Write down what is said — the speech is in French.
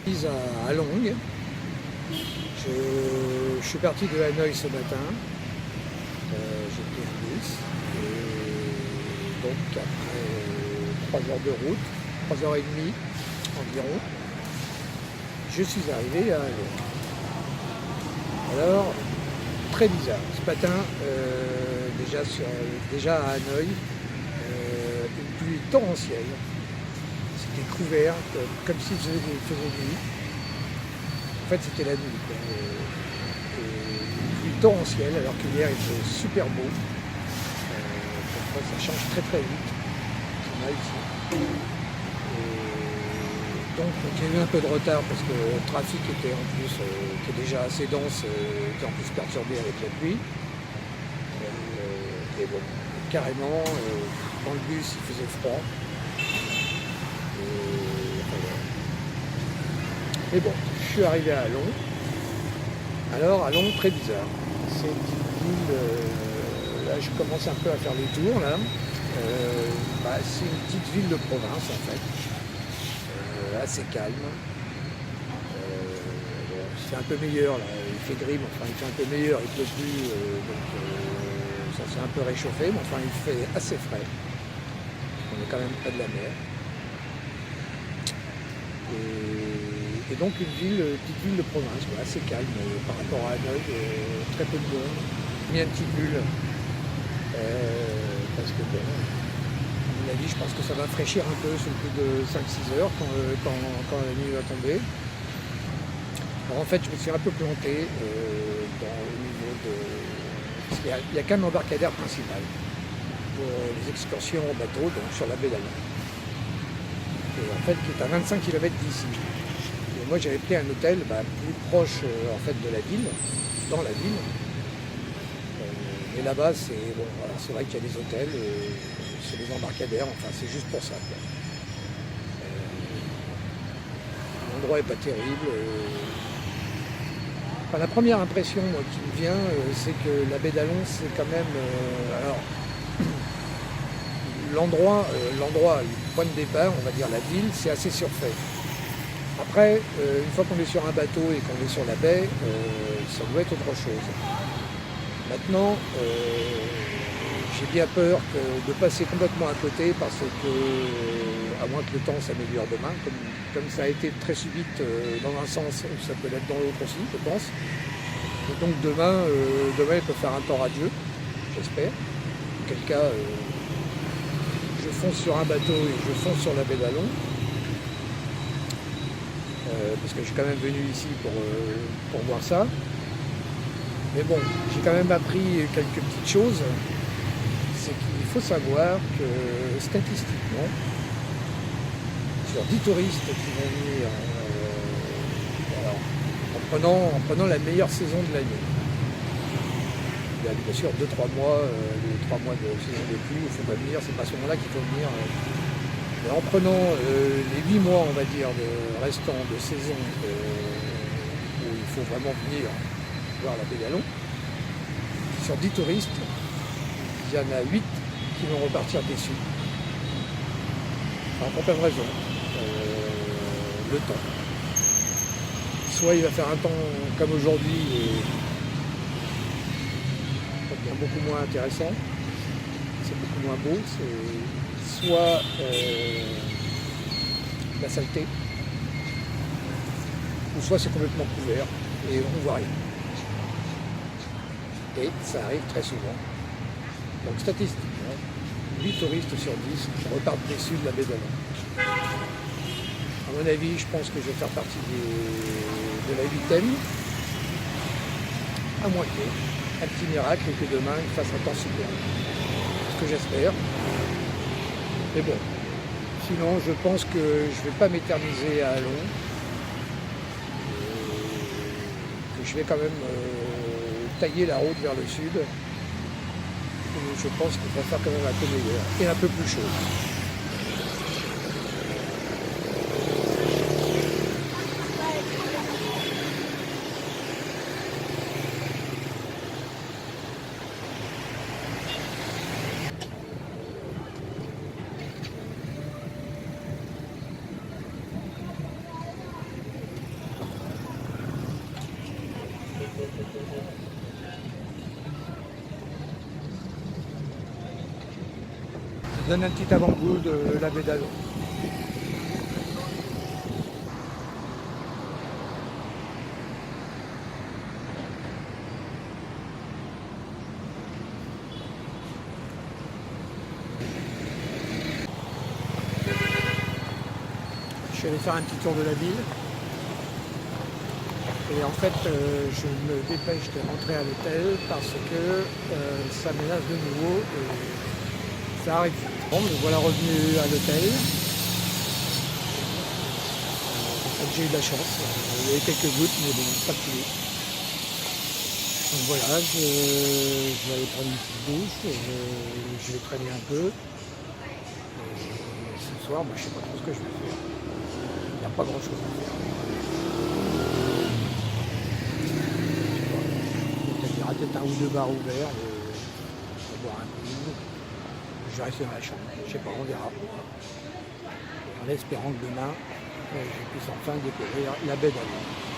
À Long. Je suis parti de Hanoï ce matin. J'ai pris un bus. Et donc après 3 heures de route, 3 heures et demie environ, je suis arrivé à Long. Alors, très bizarre. Ce matin, déjà à Hanoï, une pluie torrentielle. C'était couvert, comme s'il faisait nuit. En fait, c'était la nuit, quoi. Une pluie torrentielle, alors qu'hier il faisait super beau. Ça change très très vite. On a ici. Donc il y a eu un peu de retard parce que le trafic était en plus qui est déjà assez dense, était en plus perturbé avec la pluie. Et bon, carrément, dans le bus il faisait froid. Mais bon, je suis arrivé à Long. Alors à Long, très bizarre. C'est une petite ville, là je commence un peu à faire les tours là. C'est une petite ville de province en fait, assez calme. Il fait un peu meilleur là, il fait gris, mais enfin il fait un peu meilleur, il pleut plus, donc ça s'est un peu réchauffé, mais enfin il fait assez frais. On est quand même près de la mer. Et donc une petite ville de province, assez calme par rapport à Hanoï, très peu de monde, mis un petit bulle, parce que bon, à mon avis, je pense que ça va fraîchir un peu sur le coup de 5-6 heures quand la nuit va tomber. Alors en fait, je me suis un peu planté au niveau de... Parce qu'il n'y a qu'un embarcadère principal pour les excursions en bateau, donc sur la baie d'Alma. Et en fait, qui est à 25 km d'ici. Et moi, j'avais pris un hôtel plus proche en fait de la ville, dans la ville. Mais là-bas, c'est bon, voilà, c'est vrai qu'il y a des hôtels, c'est des embarcadères, enfin, c'est juste pour ça, quoi. L'endroit n'est pas terrible. Enfin, la première impression moi, qui me vient, c'est que la baie d'Alon, c'est quand même... alors, l'endroit, le point de départ, on va dire la ville, c'est assez surfait. Après, une fois qu'on est sur un bateau et qu'on est sur la baie, ça doit être autre chose. Maintenant, j'ai bien peur de passer complètement à côté parce que, à moins que le temps s'améliore demain, comme ça a été très subite dans un sens, ça peut l'être dans l'autre aussi, je pense. Et donc demain, il peut faire un temps radieux, j'espère. Auquel cas, je fonce sur un bateau et je fonce sur la baie d'Alon. Parce que je suis quand même venu ici pour voir ça. Mais bon, j'ai quand même appris quelques petites choses. C'est qu'il faut savoir que statistiquement, sur 10 touristes qui vont venir en prenant la meilleure saison de l'année, il y a bien sûr 2-3 mois, les 3 mois de saison des pluies, il ne faut pas venir, c'est pas à ce moment-là qu'il faut venir. Mais en prenant les 8 mois, on va dire, restants de saison où il faut vraiment venir voir la baie d'Alon, sur 10 touristes, il y en a 8 qui vont repartir déçus. Enfin, pour plein de raisons. Le temps. Soit il va faire un temps comme aujourd'hui, ça devient beaucoup moins intéressant, c'est beaucoup moins beau, soit la saleté, ou soit c'est complètement couvert et on ne voit rien. Et ça arrive très souvent. Donc statistiquement, 8 touristes sur 10 repartent déçus de la baie d'Alon. À mon avis, je pense que je vais faire partie de la 8e, à moins qu'il y ait un petit miracle et que demain il fasse un temps super. C'est ce que j'espère. Mais bon, sinon je pense que je ne vais pas m'éterniser à Alon. Que je vais quand même tailler la route vers le sud. Et je pense qu'il va faire quand même un peu meilleur et un peu plus chaud. donne un petit avant-goût de la baie d'Alon. Je suis allé faire un petit tour de la ville. Et en fait, je me dépêche de rentrer à l'hôtel parce que ça menace de nouveau et ça arrive. Bon, me voilà revenu à l'hôtel. En fait, j'ai eu de la chance. Il y avait quelques gouttes, mais bon, pas de pluie. Donc voilà, je vais aller prendre une petite douche, je vais traîner un peu. Et ce soir, je ne sais pas trop ce que je vais faire. Il n'y a pas grand chose à faire. Il y aura peut-être un ou deux bars ouverts, on va boire un coup. Je vais rester dans la chambre, je sais pas, on verra. En espérant que demain, je puisse enfin découvrir la baie d'Alon.